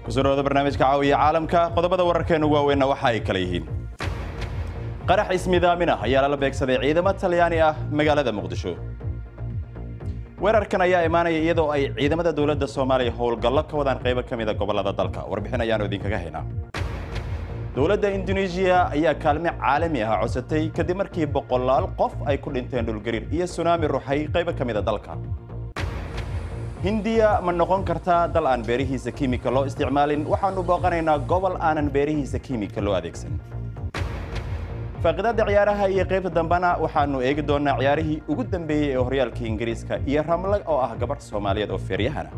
kusurooda barnaamijka caawiya caalamka qodobada wararkeenu waaweynna waxa ay kala yihiin qarax ismidaamina ayaa la beegsaday ciidamada Talyaani ah magaalada Muqdisho weerarkan ayaa imaanaya iyadoo ay ciidamada dawladda Soomaaliya howlgallo ka wadaan qaybo kamid ah gobolada dalka warbixin ayaan idinkaga haynaa dawladda Indonesia ayaa kaalmo caalami ah codsatay kadib markii boqolaal qof ay ku dhinteen dhulgariir iyo tsunami ruuxay qaybo kamid ah dalka Hindiya ma noqon kartaa dal aan beerihiisa kiimika loo isticmaalin waxaanu booqanaynaa gobol aanan beerihiisa kiimika loo adeegsan faqidada ciyaaraha iyo qaybta dambana waxaanu eegi doonaa ciyaarihii ugu dambeeyay ee horyaalka Ingiriiska iyo Ramla oo ah gabadh Soomaaliyeed oo feeriyahana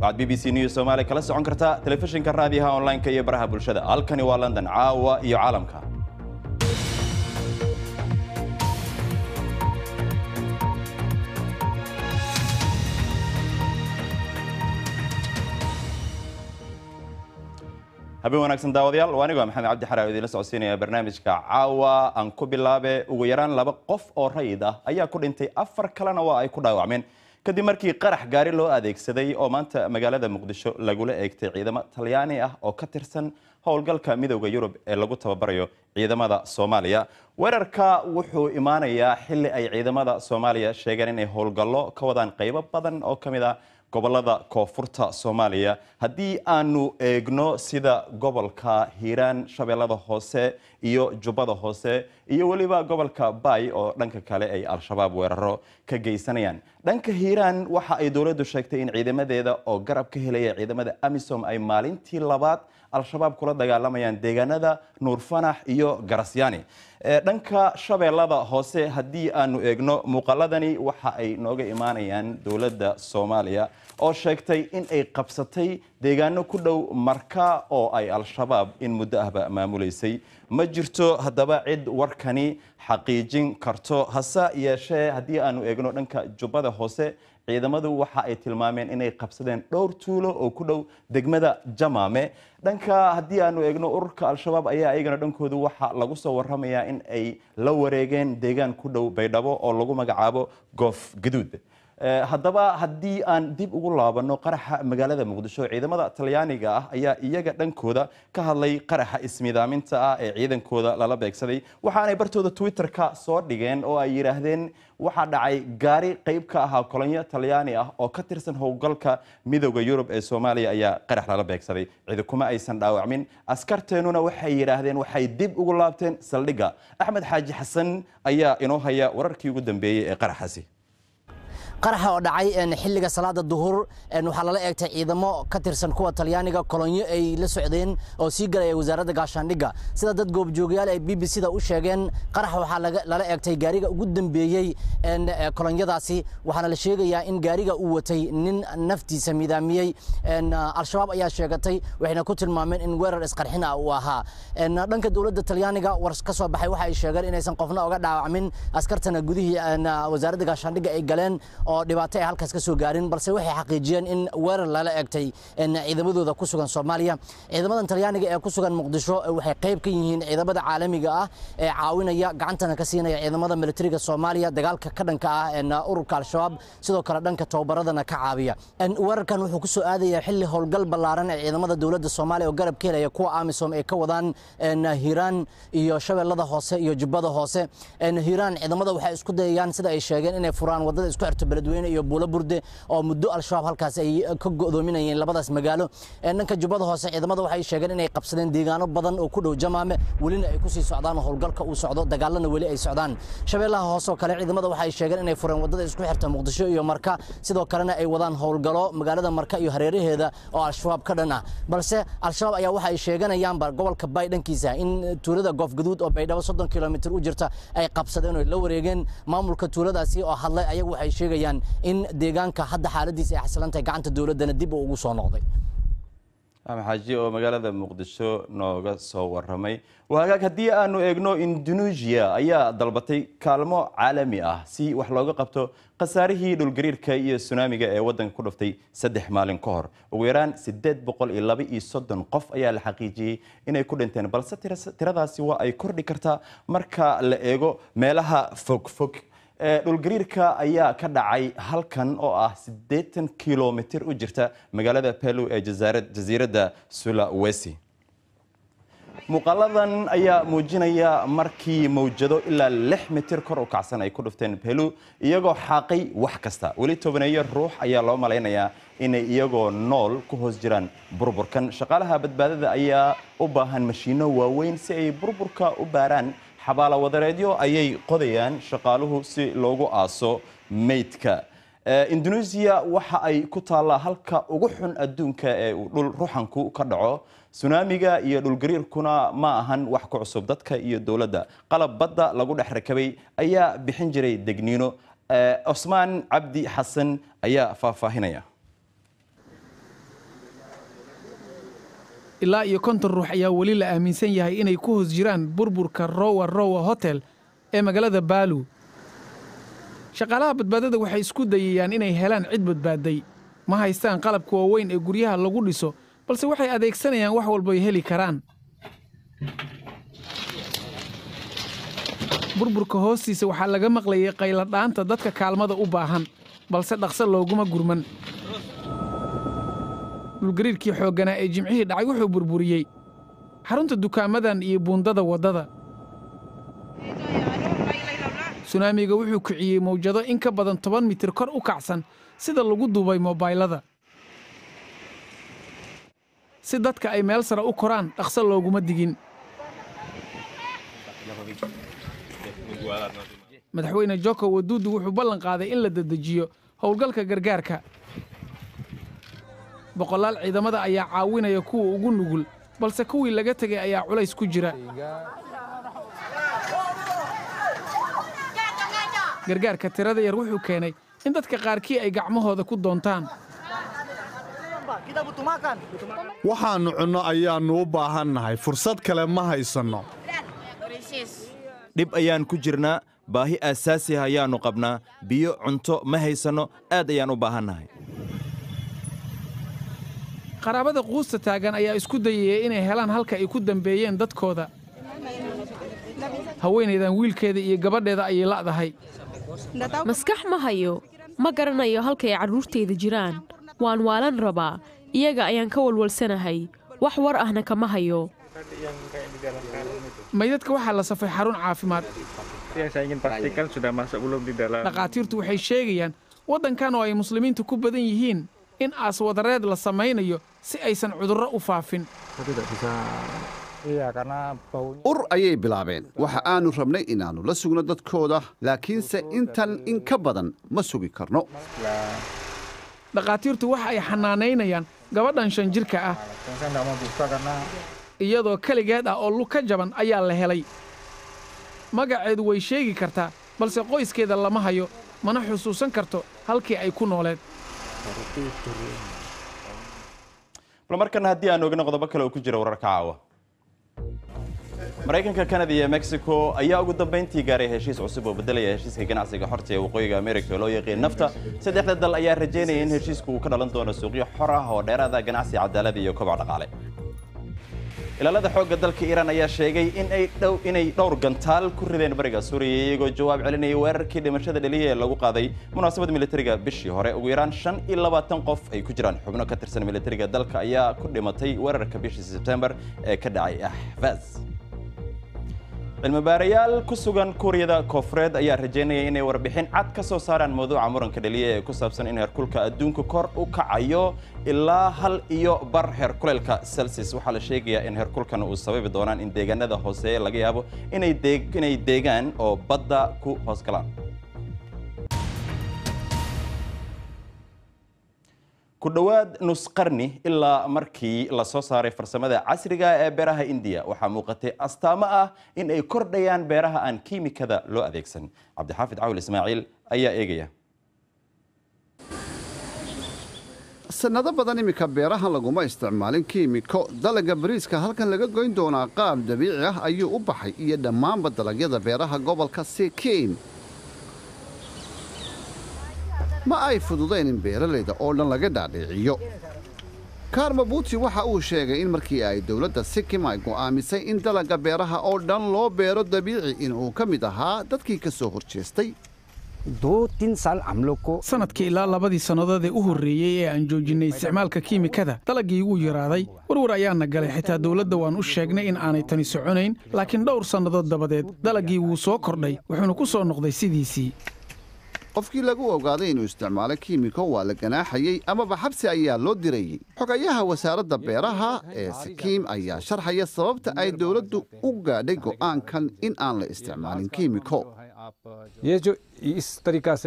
baad BBC News Soomaali kala socon kartaa telefishinka raadiyaha online-ka iyo baraha bulshada halkani waa London caawa iyo caalamka habeen wanaagsan daawadayaal waa aniga Maxamed Cabdi Xaraawi idin la socodsiinaya barnaamijka caawa aan ku bilaabe ugu yaraan 2 qof oo rayid ah ayaa ku dhintay 4 kalena waa ay ku dhaawacmeen kadib markii qarax gaari loo adeegsaday oo maanta magaalada Muqdisho lagula eegtay ciidamada Talyaani ah oo ka tirsan howlgalka midowga Yurub ee lagu tababarayo ciidamada Soomaaliya weerarka wuxuu imaanayaa xilli ay ciidamada Soomaaliya sheegeen inay howlgallo ka wadaan qaybo badan oo kamid ah gobolada koonfurta Soomaaliya haddii aanu eegno sida gobolka Hiiraan Shabeellada Hoose iyo Jubbada Hoose iyo waliba gobolka Bay oo dhanka kale ay al-shabaab weeraro ka geysanayaan dhanka Hiiraan waxa ay dawladdu sheegtay in ciidamadeeda oo garab ka helaya ciidamada AMISOM ay maalintii labaad al-shabaab kula dagaalamayaan deegaanada Nuur Fanax iyo Garasyaani dhanka Shabeellada Hoose haddii aanu eegno muuqaaladani waxa ay nooga imaanayaan dawladda Soomaaliya oo sheegtay in ay qabsatay deegaano ku dhow Marka oo ay al-shabaab in muddo ahba maamuleysay ma jirto haddaba cid warkani xaqiijin karto hasa yeeshee haddii aanu eegno dhanka Jubbada Hoose ciidamadu waxa ay tilmaameen inay qabsadeen dhowr tuulo oo ku dhow degmada Jamaame dhanka haddii aanu eegno ururka al-shabaab ayaa ayagana dhankoodu waxa lagu soo warramayaa in ay la wareegeen deegaan ku dhow Baydhabo oo lagu magacaabo Goof Gaduud haddaba haddii aan dib ugu laabano qaraxa magaalada Muqdisho ciidamada Talyaaniga ah ayaa iyaga dhankooda ka hadlay qaraxa ismidaaminta ah ee ciidankooda lala beegsaday waxaanay bartooda Twitter-ka soo dhigeen oo ay yiraahdeen waxa dhacay gaari qayb ka ah kolonyo Talyaani ah oo ka tirsan howlgalka midowga Yurub ee Soomaaliya ayaa qarax lala beegsaday cid kuma aysan dhaawacmin askarteenuna waxay yiraahdeen waxay dib ugu laabteen saldhiga Axmed Xaaji Xasan ayaa inoo haya wararkii ugu dambeeyay ee qaraxaasi qaraxa oo dhacay xilliga salaada duhur waxa la eegtay ciidamo ka tirsan kuwa Talyaaniga kolonyo ay la socdeen oo sii galay wasaaradda gaashaandhigga sida dad goobjoogayaal ay BBC-da u sheegeen qaraxa waxa la eegtay gaariga ugu dambeeyay kolonyadaasi waxaana la sheegayaa in gaariga uu watay nin naftiisa midaamiyay al-shabaab ayaa sheegatay waxayna ku tilmaameen in weerar isqarxin ah uu ahaa dhanka dawladda Talyaaniga war ka soo baxay waxa ay sheegeen inaysan qofna uga dhaawacmin askartana gudihii wasaaradda gaashaandhigga ay galeen oo dhibaato ay halkaas ka soo gaarin balse waxay xaqiijiyeen in weerar lala eegtay ciidamadooda ku sugan Soomaaliya ciidamadan Talyaaniga ee ku sugan Muqdisho waxay qayb ka yihiin ciidamada caalamiga ah ee caawinaya gacantana ka siinaya ciidamada militariga Soomaaliya dagaalka ka dhanka ah ururka al-shabaab sidoo kale dhanka tababaradana ka caawiya weerarkan wuxuu ku soo aadaya xilli howlgal ballaaran ee ciidamada dawladda Soomaaliya oo garab ka helaya kuwa AMISOM ee ka wadaan Hiiraan iyo Shabeellada Hoose iyo Jubbada Hoose Hiiraan ciidamada waxay isku dayayaan sida ay sheegeen inay furaan wadada isku xirta beledweyne iyo Buulo Burde oo muddo al-shabaab halkaas ay ka godoominayeen labadaas magaalo dhanka Jubbada Hoose ciidamada waxay sheegeen inay qabsadeen deegaano badan oo ku dhow Jamaame walina ay ku sii socdaan howlgalka uu socdo dagaalana wali ay socdaan Shabeellaha Hoose oo kale ciidamada waxay sheegeen inay fureen wadada isku xirta Muqdisho iyo Marka sidoo kalena ay wadaan howlgalo magaalada Marka iyo hareeraheeda oo al-shabaab ka dhan ah balse al-shabaab ayaa waxay sheeganayaan gobolka Bay dhankiisa in tuulada Goof Gaduud oo Baydhabo 30 kilomitir u jirta ay qabsadeen oo la wareegeen maamulka tuuladaasi oo hadlay ayagu waxay sheegayaan in deegaanka hadda xaaladiisa ay xasilantay gacanta dawladana dib ugu soo noqday xaaji oo magaalada Muqdisho nooga soo waramay waagaag haddii aanu eegno Indonesia ayaa dalbatay kaalmo caalami ah si wax looga qabto qasaarihii dhulgariirka iyo tsunamiga ee wadanka ku dhuftay 3 maalin ka hor ugu yaraan 832 qof ayaa la xaqiijiyay inay ku dhinteen balse tiradaasi waa ay kordhi kartaa marka la eego meelaha fog dhulgariirka ayaa ka dhacay halkan oo ah 80 kilomitir u jirta magaalada Palu ee jasiiradda Sulawesi. muuqaaladan ayaa muujinaya markii mawjado ilaa 6 mitir kor u kacsan ay ku dhufteen Palu iyagoo xaaqay wax kasta. weli tobaneeyo ruux ayaa loo malaynayaa inay iyagoo nool ku hoos jiraan burburkan. shaqaalaha badbaadada ayaa u baahan mashiino waaweyn si ay burburka u baaraan. xabaalo wadareedyo ayay qodayaan shaqaaluhu si loogu aaso meydka. Indonesia waxa ay ku taallaa halka ugu xun adduunka ee uu dhul ruxanku ka dhaco. tsunamiga iyo dhulgariirkuna ma ahan wax ku cusub. dadka iyo dowladda qalab badda lagu dhex rakabay ayaa bixin jiray degniino. Osmaan Cabdi Xasan ayaa faahfaahinaya. ilaa iyo 50 ruux ayaa weli la aaminsan yahay inay ku hoos jiraan burburka Rowa Hotel ee magaalada Palu. shaqaalaha badbaadada waxay isku dayayaan inay helaan cid badbaaday. ma haystaan qalabka waaweyn ee guryaha lagu dhiso, balse waxay adeegsanayaan wax walba ay heli karaan. burburka hoostiisa waxaa laga maqlayay qaylo dhaanta dadka kaalmada u baahan, balse dhaqso looguma gurman. dhulgariirkii xoogganaa ee jimcihii dhacay wuxuu burburiyey xarunta dukaamadan iyo buundada waddada. tsunamiga wuxuu kiciyey mawjado in ka badan 10 mitir kor u kacsan sida lagu duubay moobaylada. si dadka ay meel sare u koraan dhaqso looguma digin. madaxweyne Joko Widodo wuxuu ballan qaaday in la dedejiyo howlgalka gargaarka. boqolaal ciidamada ayaa caawinaya kuwa ugu nugul, balse kuwii laga tagay ayaa culays ku jira. gargaarka tirada yar wuxuu keenay in dadka qaarkii ay gacmahooda ku doontaan. waxaannu cunno ayaannu u baahannahay, fursad kale ma haysanno. dhib ayaan ku jirnaa, baahi aasaasi ah ayaannu qabnaa, biyo cunto ma haysanno, aad ayaan u baahannahay. qaraabada quusta taagan ayaa isku dayaya inay helaan halka ay ku dambeeyeen dadkooda. haweenaydan wiilkeeda iyo gabadheeda ayay la'dahay. maskax ma hayo, ma garanayo halkay carruurtayda jiraan. waan waalan rabaa, iyaga ayaan ka walwalsanahay, wax war ahna kama hayo. maydadka waxaa la safay xarun caafimaad. dhakhaatiirtu waxay sheegayaan waddankan oo ay muslimiintu ku badan yihiin in aaswadareed la samaynayo si aysan cudurro u faafin. ur ayay bilaabeen. waxa aanu rabnay inaannu la sugno dadkooda, laakiinse intan in ka badan ma sugi karno. dhakhaatiirtu waxa ay xanaanaynayaan gabadhan 5 jirka ah. iyadoo keligeed ah oo lug ka jaban ayaa la helay. magaceedu way sheegi kartaa, balse qoyskeeda lama hayo, mana xusuusan karto halkii ay ku nooleed. bal markana haddii aan ogna qodobo kale oo ku jira wararka caawa. Mareykanka, Canada iyo Mexico ayaa ugu dambeyntii gaaray heshiis cusub oo bedelaya heshiiska ganacsiga xorta ee waqooyiga Amerika loo yaqaan NAFTA. saddexda dal ayaa rajeynaya in heshiisku uu ka dhalan doono suuqyo xor ah oo dheeraad ah, ganacsi cadaalad iyo koboc dhaqaale. ilaalada xoogga dalka Iran ayaa sheegay inay dhowr gantaal ku rideen bariga Suuriya iyagoo jawaab celinaya weerarkii dhimashada dhaliyay ee lagu qaaday munaasabad militariga bishii hore. ugu yaraan 25 qof ay ku jiraan xubno ka tirsan militariga dalka ayaa ku dhimatay weerarka bishii September ee ka dhacay Ahvaz. cilmi-baarayaal ku sugan Kuuriyada Koonfureed ayaa rajeynaya inay warbixin cad ka soo saaraan mawduuca muranka dhaliyay ee ku saabsan in heerkulka adduunka kor u kacayo ilaa 1.5 heerkulka Celsius. waxaa la sheegayaa in heerkulkan uu sababi doonaan in deegaanada hoose laga yaabo inay deegaan oo badda ku hoos galaan. ku dhawaad nus qarni ilaa markii la soo saaray farsamada casriga ee beeraha India, waxaa muuqatay astaamo ah in ay kordhayaan beeraha aan kiimikada loo adeegsan. Cabdixaafid Caawil Ismaaciil ayaa eegaya. sanado badan iminka beeraha laguma isticmaalin kiimiko. dalagga bariiska halkan laga goyn doonaa qaab dabiici ah ayuu u baxay, iyo dhammaanba dalagyada beeraha gobolka Sikkim. ma ay fududayn in beeralayda oo dhan laga dhaadhiciyo. Karmabuti waxa uu sheegay in markii ay dowladda Sikkim ay go'aamisay in dalagga beeraha oo dhan loo beero dabiici in uu ka mid ahaa dadkii ka soo horjeestay. 2-3 साल हम लोग को sanadkii ilaa labadii sannadood ee u horreeyey ee aan joojinay isticmaalka kiimikada dalaggii wuu yaraaday warwar ayaana galay xitaa dowladda waan u sheegnay in aanay tani soconayn laakiin dhowr sannadood dabadeed dalaggii wuu soo kordhay wuxuuna ku soo noqday sidiisii qofkii lagu ogaaday inuu isticmaalo kiimiko waa la ganaaxayey amaba xabsi ayaa loo dirayey xogayaha wasaaradda beeraha ee sikiim ayaa sharxaya sababta ay dowladdu u gaadhay go'aankan in aan la isticmaalin kiimiko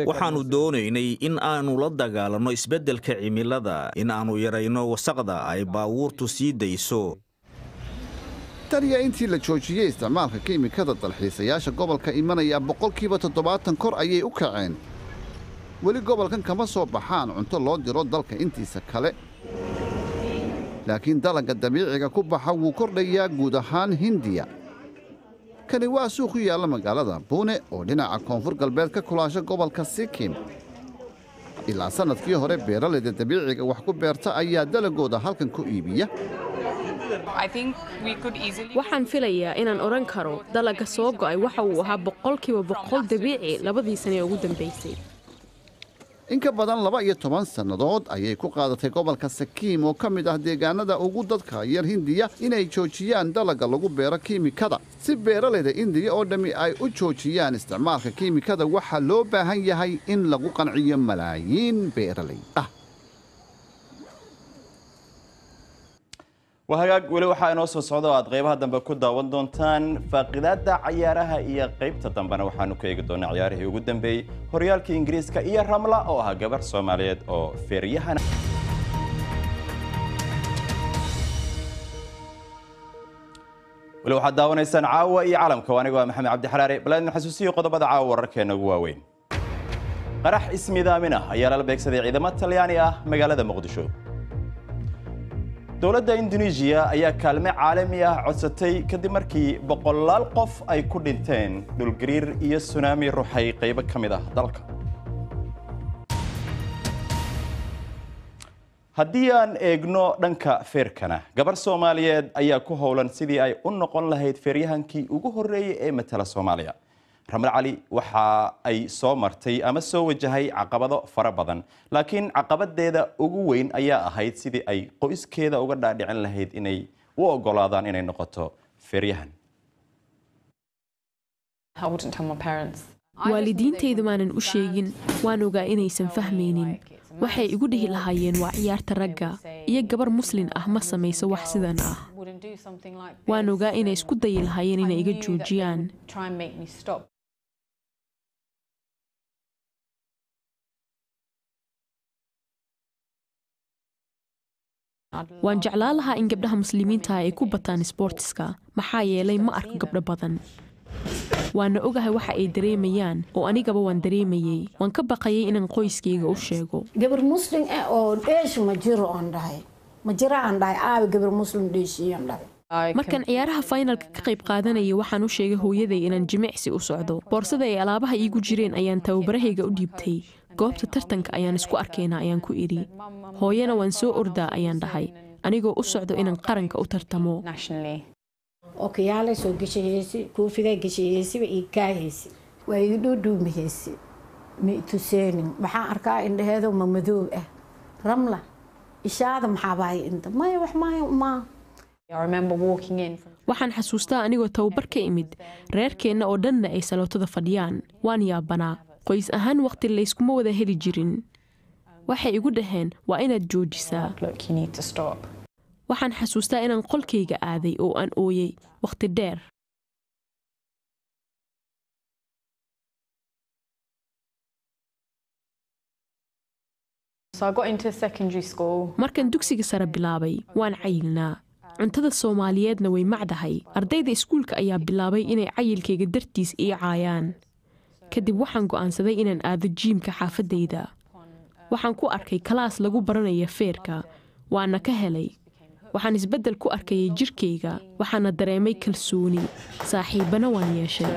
waxaannu doonaynay in aannu la dagaalanno isbeddelka cimilada in aannu yarayno wasaqda ay baawuurtu sii dayso taniya intii la joojiyey isticmaalka kiimikada dalxiisayaasha gobolka imanaya boqolkiiba 70 kor ayay u kaceen weli gobolkan kama soo baxaan cunto loo diro dalka intiisa kale laakiin dalagga dabiiciga ku baxa wuu kordhayaa guud ahaan hindiya kani waa suuq ku yaalla magaalada buune oo dhinaca koonfur galbeed ka kulaasha gobolka sikim ilaa sannadkii hore beeralayda dabiiciga wax ku beerta ayaa dalagooda halkan ku iibiya waxaan filayaa inaan odhan karo dalagga soo go'ay waxa uu ahaa 100% dabiici labadii sane ee ugu dambaysay in ka badan 12 sannadood ayay ku qaadatay gobolka Sikkim oo ka mid ah deegaanada ugu dadka yar Hindiya inay joojiyaan dalagga lagu beero kiimikada si beeralayda Hindiya oo dhami ay u joojiyaan isticmaalka kiimikada waxa loo baahan yahay in lagu qanciyo malaayiin beeralay ah وهاجاج ولو حاجة نوصل الصعود وأتغيبها دم بكودة ودونتان فقدات عيارها هي قيبة دم وحنو كي يقدون عياره وجودن بي هريال كإنجليز كإيه رملة أو هجبر سوماليات أو فريحة ولو حد داون يسن عاوة أي عالم كوانيجوا محمد عبد الحراري بلاد حسوسية قضبة عاوة ركنا جواوين قرح اسمي ذامنة عيار البيكس ذي عدمات تليانية مقالة مقدشو dowladda Indonesia ayaa kaalmo caalami ah codsatay kadib markii boqolaal qof ay ku dhinteen dhul gariir iyo tsunami ruuxay qayb ka mid ah dalka haddii aan eegno dhanka feerkana gabar Soomaaliyeed ayaa ku howlan sidii ay u noqon lahayd feeryahankii ugu horeeyay ee matala Soomaaliya Ramal Ali waxa ay soo martay ama soo wajahay caqabado fara badan laakiin caqabadeeda ugu weyn ayaa ahayd sidii ay qoyskeeda uga dhaadhicin lahayd inay u ogolaadaan inay noqoto feeryahan waalidiintaydu maanan u sheegin waan ogaa inaysan fahmaynin waxay igu dhihi lahaayeen waa ciyaarta ragga iyo gabar muslin ah ma samayso wax sidan ah waan ogaa inay isku dayi lahaayeen inay iga joojiyaan waan jeclaan lahaa in gabdhaha muslimiinta ay ku bataan isboortiska maxaa yeelay ma arko gabdho badan waana ogahay waxa ay dareemayaan oo anigaba waan dareemayay waan ka baqayay inaan qoyskayga u sheego gabar muslim oo dheesh ma jiro aan dhahay ma jira aan dhahay aabe gabar muslim dheeshiyan dhahay markaan ciyaaraha finalka ka qayb qaadanayay waxaan u sheegay hooyaday inaan jimicsi u socdo boorsada ay alaabaha iigu jireen ayaan tababarahayga u dhiibtay goobta tartanka ayaan isku arkaynaa ayaan ku idhi hooyana waan soo ordaa ayaan dhahay anigoo u socdo inaan qaranka u tartamo okiyaale soo gashaysi koofiga gashaysi way kaaysi way dhudhuumiysi mi tuseenin waxaan arkaa indhaheedo mamadoow ah ramla ishaada maxaa baay inta ma wax ma waxaan xasuustaa anigoo tababar ka imid reerkeenna oo dhanna ay salootada fadhiyaan waan yaabanaa qoys ahaan waqti layskuma wada heli jirin waxay igu dhaheen waa inaad joojisaa waxaan xasuustaa inaan qolkayga aaday oo aan ooyay waqti dheer markaan dugsiga sare bilaabay waan cayilnaa cuntada Soomaaliyeedna way macdahay ardayda iskuulka ayaa bilaabay inay cayilkayga dartiis ii caayaan kadib waxaan go'aansaday inaan aado jiimka xaafadayda waxaan ku arkay kalaas lagu baranayo feerka waana ka helay waxaan isbeddel ku arkayay jirkayga waxaana dareemay kalsooni saaxiibana waan yeeshay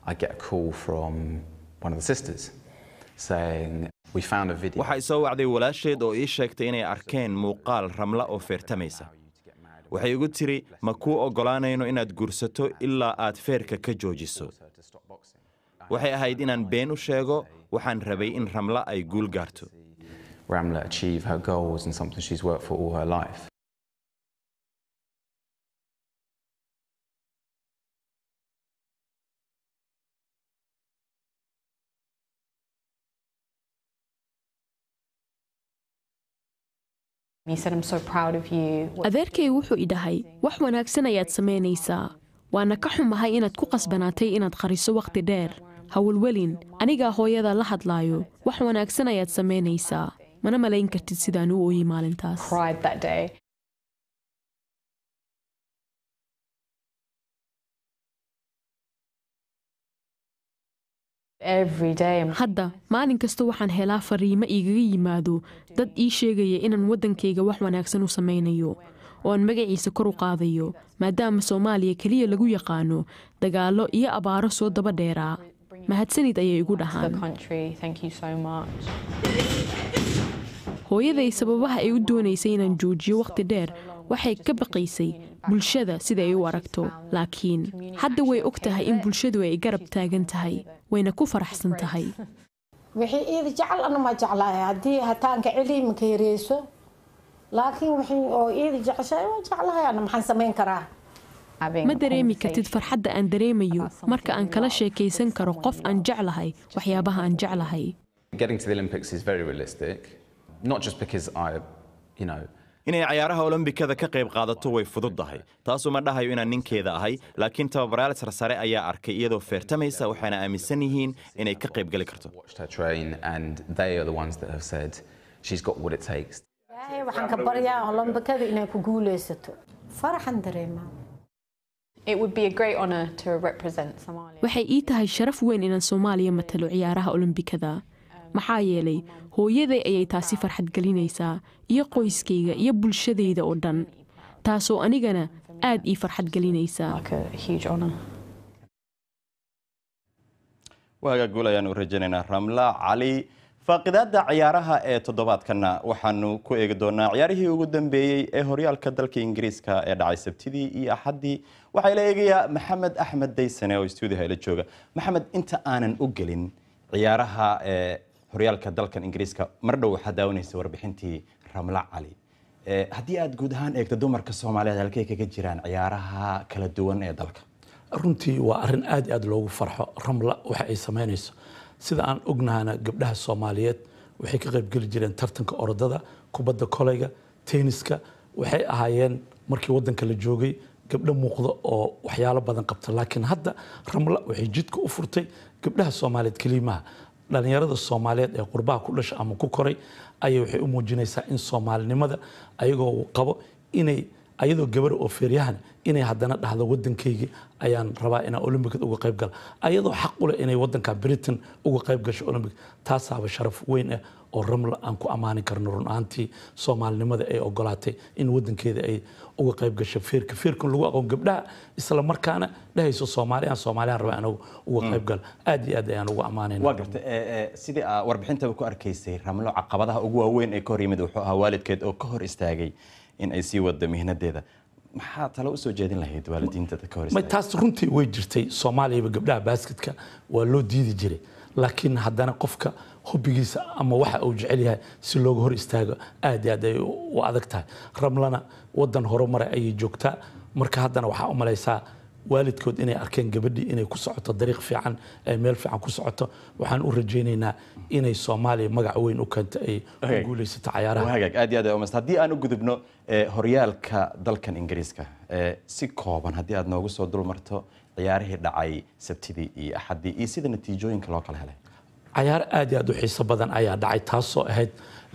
I get a call from one of the sisters waxay soo wacday walaasheed oo ii sheegtay inay arkeen muuqaal ramla oo feertamaysa waxay igu tiri ma kuu oggolaanayno inaad guursato ilaa aad feerka ka joojiso waxay ahayd inaan been u sheego waxaan rabay in ramla ay guul gaarto Ramla achieve her goals and something she's worked for all her life. adeerkay wuxuu i dhahay wax wanaagsan ayaad samaynaysaa waana ka xumahay inaad ku qasbanaatay inaad qariso waqti dheer hawlwelin anigaa hooyada la hadlaayo wax wanaagsan ayaad samaynaysaa mana malayn kartid sidaan u ooyey maalintaas hadda maalin kasta waxaan helaa fariimo igaga yimaado dad ii sheegaya inaan waddankayga wax wanaagsan u samaynayo oo aan magaciisa kor u qaadayo maadaama Soomaaliya kaliya lagu yaqaano dagaallo iyo abaaro soo daba dheeraa mahadsanid ayay igu dhahaan hooyaday sababaha ay u doonaysay inaan joojiyo waqti dheer waxay ka baqaysay bulshada sida ay u aragto laakiin hadda way og tahay in bulshadu ay garab taagan tahay wayna ku faraxsan tahay wixii iida jecel ana ma jeclahay haddii hataanka celiimka yareeso laakiin wixii oo iida jeceshay waa jeclahay ana maxaan samayn karaa ma dareemi kartid farxadda aan dareemayo marka aan kala sheekaysan karo qof aan jeclahay waxyaabaha aan jeclahay Getting to the Olympics is very realistic, not just because inay ciyaaraha Olombikada ka qayb qaadato way fududahay taasoo ma dhahayo inaan ninkeeda ahay laakiin tababarayaal sarsare ayaa arkay iyadoo feertamaysa waxaana aaminsan yihiin inay ka qayb gali karto waxaan ka baryaa Olombikada inay ku guuleysato faraxan dareemaa waxay ii tahay sharaf weyn inaan Soomaaliya matalo ciyaaraha Olombikada maxaa yeelay hooyaday ayay taasi farxad gelinaysaa iyo qoyskayga iyo bulshadayda oo dhan taasoo anigana aad ii farxad gelinaysaa waaga guul ayaanu rajaynaynaa Ramla Cali faaqidaada ciyaaraha ee toddobaadkana waxaanu ku eegi doonaa ciyaarihii ugu dambeeyay ee horyaalka dalka Ingiriiska ee dhacay Sabtidii iyo Axadii waxay la eegayaa Maxamed Axmed Daysane oo stuudiga ila jooga Maxamed inta aanan u gelin ciyaaraha horyaalka dalkan Ingiriiska mar dhow waxa daawanaysa warbixintii Ramla Cali haddii aad guud ahaan eegto dumarka Soomaaliyeed halkay kaga jiraan ciyaaraha kala duwan ee dalka runtii waa arin aad loogu farxo Ramla waxa ay sameynayso sida aan ognahana gabdhaha Soomaaliyeed waxay ka qayb gali jireen tartanka orodada kubadda kolayga tenniska waxay ahaayeen markii wadanka la joogay gabdho muuqdo oo waxyaalo badan qabta laakiin hadda Ramla waxay jidka u furtay gabdhaha Soomaaliyeed kalimaha dhalinyarada Soomaaliyeed ee qurbaha ku dhashay ama ku koray ayay waxay u muujinaysaa in Soomaalinimada ayagoo qabo inay ayadoo gabar oo feeryahan inay haddana dhahdo wadankayga ayaan rabaa inaan Olympic uga qayb gal ayadoo xaq u leh inay wadanka Britain uga qayb gasho Olympic taasaaba sharaf weyn ah oo Ramla aan ku amaanin karno run ahaantii Soomaalinimada ay ogolaatay in wadankeeda ay uga qayb gasho feerkan lagu aqoon gabdhaha isla markaana dhahayso Soomaaliyan rabaa inuu uga qayb gal aad iyo aad ayaan ugu amaanaynaa waa gartay sidii warbixinta ku arkaysay Ramlo caqabadaha ugu waaweyn ee ka hor yimid wuxuu ahaa waalidkeed oo ka hor istaagay in ay sii wado mihnadeeda maxaa talo u soo jeedin lahayd waalidiinta ka hor istaagay taas runtii way jirtay Soomaaliya gabdhaha basketka waa loo diidi jiray laakiin haddana qofka hobbigiisa ama waxa uu jecel yahay si looga hor istaago aad ay u adag tahay Ramlana wadan horumar ay joogtaa marka haddana waxa u malaysaa waalidkood inay arkeen gabadhii inay ku socoto dariiq fiican ay meel fiican ku socoto waxaan u rajaynaynaa inay Soomaaliya magac weyn u keento ay guuleysato ciyaaraha aad iyo aad haddii aan u gudubno horyaalka dalkan Ingiriiska si kooban haddii aad noogu soo dulmarto ciyaarihii dhacay Sabtidii iyo Axadii iyo sida natiijooyinka loo kala helay ciyaar aad u xiiso badan ayaa dhacay taasoo ahayd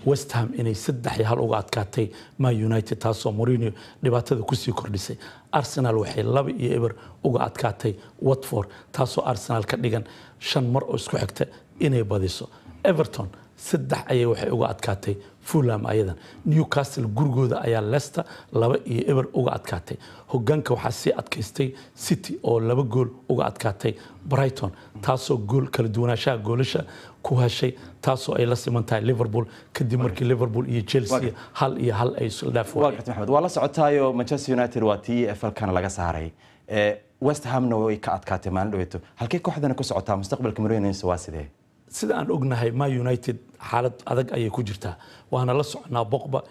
West Ham inay 3-1 uga adkaatay Man United taasoo Mourinho dhibaatada ku sii kordhisay Arsenal waxay 2-0 uga adkaatay Watford taasoo Arsenal ka dhigan 5 mar oo isku xigta inay badiso Everton saddex ayay waxay uga adkaatay Fulham ayadan Newcastle gurigooda ayaa Leicester 2-0 uga adkaatay hogaanka waxaa sii adkaystay City oo 2 gool uga adkaatay Brighton taasoo gool kala duwanaanshaha goolasha ku heshay taasoo ay la simantahay Liverpool kadib markii Liverpool iyo Chelsea 1-1 ay isla dhaafeen maxamed waa la socotaayo Manchester United waa TFL kan laga saaray West Ham way ka adkaatay maalin dhaweeto halkee kooxdana ku socotaa mustaqbalka Mourinho waa sidee sida aan ognahay Man United xaalad adag ayay ku jirtaa waana la soconaa Pogba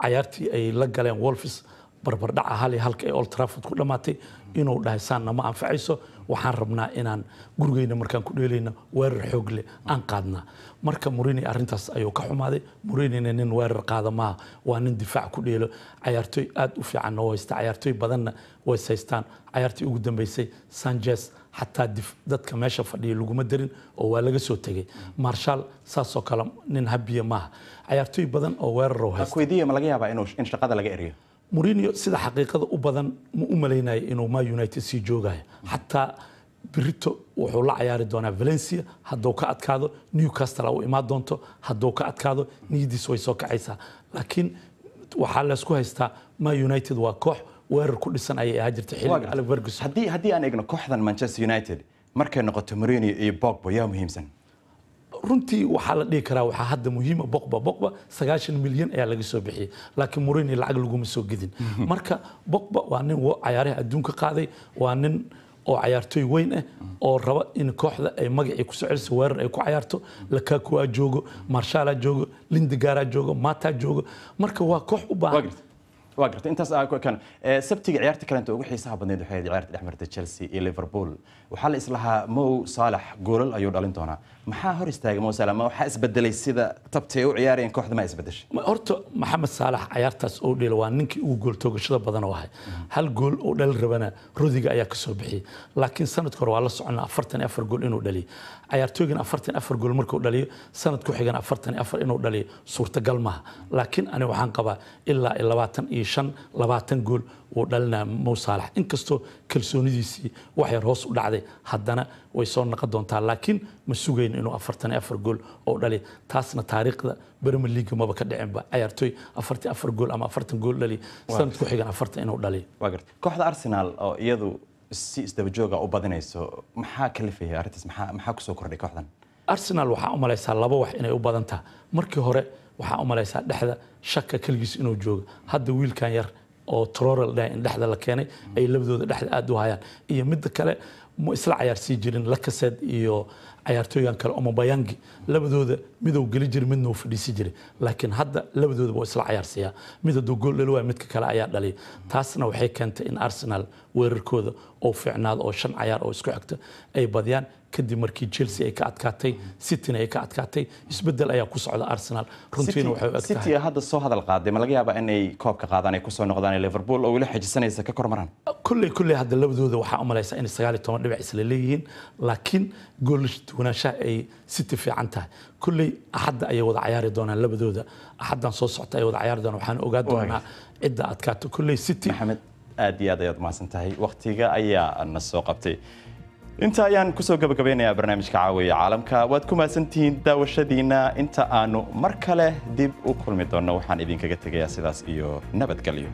ciyaartii ay la galeen Wolves barbardhaca hal iyo halka ay Old Trafford ku dhamaatay inuu dhahay saanna ma anfacayso waxaan rabnaa inaan gurigeyna markaan ku dheelayna weerar xoog leh aan qaadnaa marka Mourinho arintaas ayuu ka xumaaday Mourinho nin weerar qaada ma waa nin difaac ku dheelo ciyaartoy aad u fiican oo haysta ciyaartoy badanna way haystaan ciyaartii ugu dambeysay Sanchez حتى dadka meesha fadhiyo laguma darin oo waa laga soo tagay Marshall saasoo kale nin habiye ma ciyaartoy badan oo weerar oo haysta kuweydiye ma laga yaabaa inuu in shaqada laga eriyo Mourinho sida xaqiiqada u badan ma u maleynay inuu Man United si joogayo hatta Brito wuxuu la ciyaari doonaa Valencia hadduu ka adkaado Newcastle oo imaad doonto hadduu ka adkaado nidiis way soo kacaysaa laakiin waxa la isku haystaa Man United waa koox weerar ku dhisan ay ahaajirtay xilliga Alex Ferguson haddii aan eegno kooxdan Manchester United markay noqoto Mourinho iyo Pogba yaa muhiimsan runtii waxa la dhigi karaa waxa hadda muhiim Pogba 90 milyan ayaa laga soo bixiyay laakiin Mourinho lacag lagu soo gidin marka Pogba waa nin ciyaaraha adduunka qaaday waa nin oo ciyaartoy weyn ah oo raba in kooxda ay magaci ku soo celiso weerar ay ku ciyaarto Lukaku joogo Martial joogo Lindegaard joogo Mata joogo marka waa koox u baahan واقرت انت كان سبتي عيارتي كانت ugu xiisaha badneed waxay ciyaarta dhexmartay Chelsea iyo Liverpool waxa la islaha Mo Salah gool ayuu dhalin doonaa maxaa hor istaagay Mo Salah ma waxa isbedelay sida tabtay u ciyaareen kooxda ma isbedeshay horta Mohamed Salah ciyaartaas oo dhil waa ninkii ugu gool toogashada badan oo ahay hal gool oo dhal rabana Rodiga ayaa ka soo bixiyay laakiin sanadka hore waa la soconaa 44 gool inuu dhaliyo ciyaartooygan 44 gool markuu dhaliyo sanad ku xigan 44 inuu dhaliyo suurtagal ma laakiin ani waxaan qabaa ilaa 20 gool oo dhalna Mo Salah inkastoo kalsoonidiisii wax yar hoos u dhacday haddana way soo noqon doontaa laakiin ma sugayn inuu 44 gool oo dhali taasna taariikhda Premier League ma ka dhicin ba ciyaartoy 44 gool ama 40 gool dhali sanad ku xigan 40 inuu dhali kooxda Arsenal oo iyadu si isdaba jooga u badinayso maxaa kalifay arintaas maxaa ku soo kordhay kooxdan Arsenal waxa u malaysaa laba wax inay u badantaa markii hore waxa u malaysaa dhexda shaka kaligiis inuu joogo hadda wiilkan yar oo Traoré in dhexda la keenay ay labadooda dhexda aad u hayaan iyo mid kale ma isla ciyaarsi jirin Lacazette iyo ciyaartooygan kale oo Mabayangi labadooda midow gali jir midna uu fadhiisi jiray laakiin hadda labadooda waa isla ciyaarsiya midda gool dhalay mid kale ayaa dhalay taasna waxay keentay in Arsenal weerarkooda oo fiicnaad oo 5 ciyaar oo isku xigta ay badiyaan kadib markii Chelsea ay ka adkaatay City ay ka adkaatay isbedel ayaa ku socda Arsenal runtiina waxay u egtahay City hadda soo hadal qaaday ma laga yaabaa inay koobka qaadaan ay ku soo noqdaan Liverpool oo wali xajisanaysa ka kormaraan kulli hadda labadooda waxa u malaysaa in 19 dhibic isla leeyihiin laakiin gool duwanaanshaha ay City fiican tahay kulli ahad ay wada ciyaari doonaan labadooda ahadan soo socota ay wada ciyaari doonaan waxaan ogaa doonaa cidda adkaato kulli City Maxamed aad iyo aad ayaad maasantahay waqtiga ayaa na soo qabtay inta ayaan ku soo gabagabeynayaa barnaamijka caawiya caalamka waad ku maasantihiin daawashadiina inta aanu mar kale dib u kulmi doono waxaan idinkaga tegayaa sidaas iyo nabadgelyo